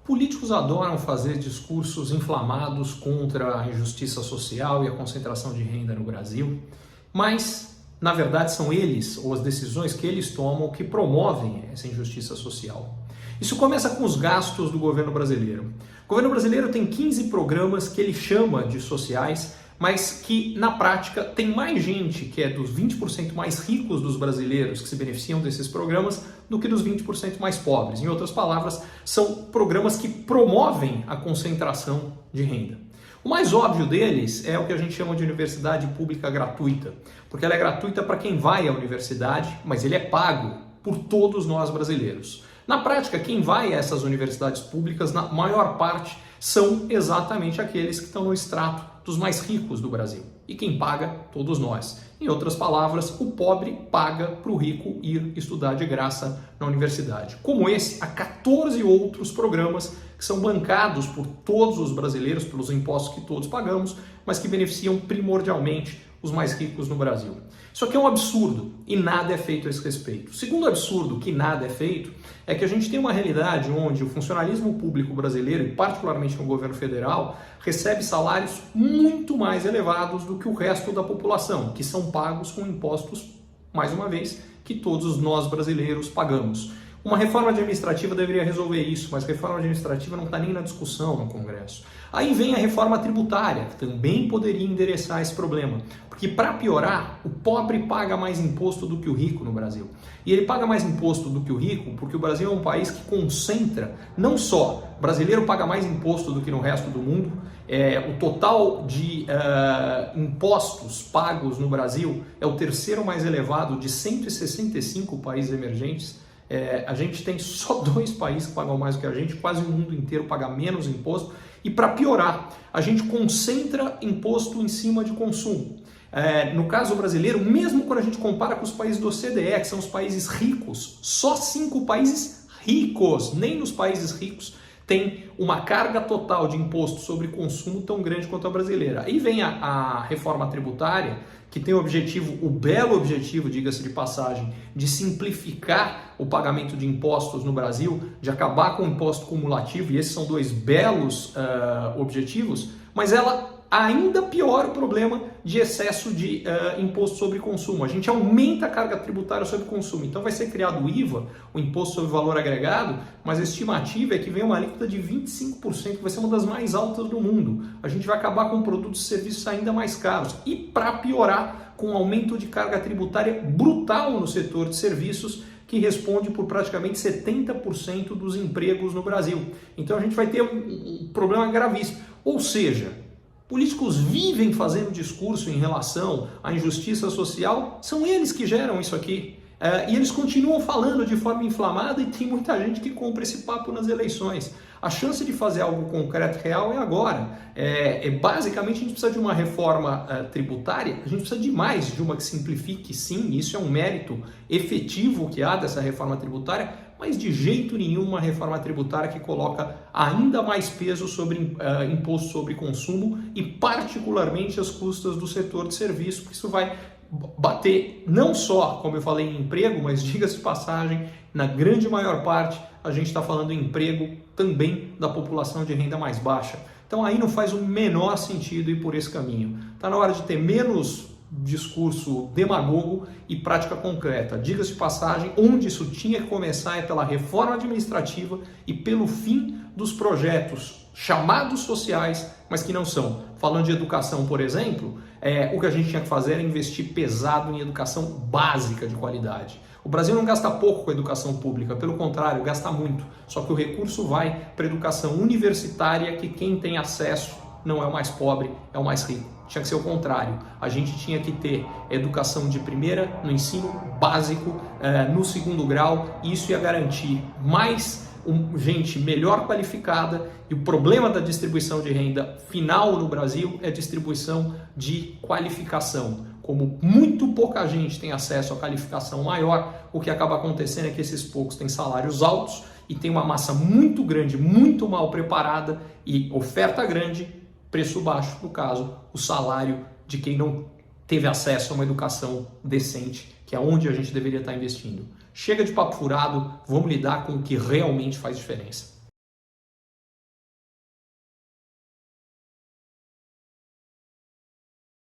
Políticos adoram fazer discursos inflamados contra a injustiça social e a concentração de renda no Brasil, mas, na verdade, são eles, ou as decisões que eles tomam, que promovem essa injustiça social. Isso começa com os gastos do governo brasileiro. O governo brasileiro tem 15 programas que ele chama de sociais, mas que, na prática, tem mais gente que é dos 20% mais ricos dos brasileiros que se beneficiam desses programas do que dos 20% mais pobres. Em outras palavras, são programas que promovem a concentração de renda. O mais óbvio deles é o que a gente chama de universidade pública gratuita, porque ela é gratuita para quem vai à universidade, mas ele é pago por todos nós brasileiros. Na prática, quem vai a essas universidades públicas, na maior parte, são exatamente aqueles que estão no extrato dos mais ricos do Brasil. E quem paga? Todos nós. Em outras palavras, o pobre paga para o rico ir estudar de graça na universidade. Como esse, há 14 outros programas que são bancados por todos os brasileiros, pelos impostos que todos pagamos, mas que beneficiam primordialmente os mais ricos no Brasil. Isso aqui é um absurdo e nada é feito a esse respeito. O segundo absurdo que nada é feito é que a gente tem uma realidade onde o funcionalismo público brasileiro, e particularmente no governo federal, recebe salários muito mais elevados do que o resto da população, que são pagos com impostos, mais uma vez, que todos nós brasileiros pagamos. Uma reforma administrativa deveria resolver isso, mas reforma administrativa não está nem na discussão no Congresso. Aí vem a reforma tributária, que também poderia endereçar esse problema. Porque, para piorar, o pobre paga mais imposto do que o rico no Brasil. E ele paga mais imposto do que o rico porque o Brasil é um país que concentra, não só o brasileiro paga mais imposto do que no resto do mundo, o total de impostos pagos no Brasil é o terceiro mais elevado de 165 países emergentes. A gente tem só 2 países que pagam mais do que a gente, quase o mundo inteiro paga menos imposto. E para piorar, a gente concentra imposto em cima de consumo. No caso brasileiro, mesmo quando a gente compara com os países do OCDE, que são os países ricos, só 5 países ricos, nem nos países ricos, tem uma carga total de imposto sobre consumo tão grande quanto a brasileira. Aí vem a reforma tributária, que tem o belo objetivo, diga-se de passagem, de simplificar o pagamento de impostos no Brasil, de acabar com o imposto cumulativo, e esses são 2 belos objetivos, mas ela ainda piora o problema de excesso de imposto sobre consumo. A gente aumenta a carga tributária sobre consumo. Então vai ser criado o IVA, o Imposto sobre Valor Agregado, mas a estimativa é que vem uma alíquota de 25%, que vai ser uma das mais altas do mundo. A gente vai acabar com produtos e serviços ainda mais caros. E para piorar, com um aumento de carga tributária brutal no setor de serviços, que responde por praticamente 70% dos empregos no Brasil. Então a gente vai ter um problema gravíssimo. Ou seja, políticos vivem fazendo discurso em relação à injustiça social, são eles que geram isso aqui. E eles continuam falando de forma inflamada e tem muita gente que compra esse papo nas eleições. A chance de fazer algo concreto, real, é agora. Basicamente, a gente precisa de uma reforma tributária, a gente precisa de mais de uma que simplifique, sim, isso é um mérito efetivo que há dessa reforma tributária, mas de jeito nenhum uma reforma tributária que coloca ainda mais peso sobre imposto sobre consumo e particularmente as custas do setor de serviço, porque isso vai bater não só, como eu falei, em emprego, mas diga-se de passagem, na grande maior parte a gente está falando em emprego também da população de renda mais baixa. Então aí não faz o menor sentido ir por esse caminho. Está na hora de ter menos discurso demagogo e prática concreta. Diga-se de passagem, onde isso tinha que começar é pela reforma administrativa e pelo fim dos projetos chamados sociais, mas que não são. Falando de educação, por exemplo, o que a gente tinha que fazer era investir pesado em educação básica de qualidade. O Brasil não gasta pouco com a educação pública, pelo contrário, gasta muito. Só que o recurso vai para a educação universitária, que quem tem acesso não é o mais pobre, é o mais rico. Tinha que ser o contrário. A gente tinha que ter educação de primeira, no ensino básico, no 2º grau, e isso ia garantir mais gente melhor qualificada, e o problema da distribuição de renda final no Brasil é a distribuição de qualificação. Como muito pouca gente tem acesso à qualificação maior, o que acaba acontecendo é que esses poucos têm salários altos e tem uma massa muito grande, muito mal preparada, e oferta grande, preço baixo, no caso, o salário de quem não teve acesso a uma educação decente, que é onde a gente deveria estar investindo. Chega de papo furado, vamos lidar com o que realmente faz diferença.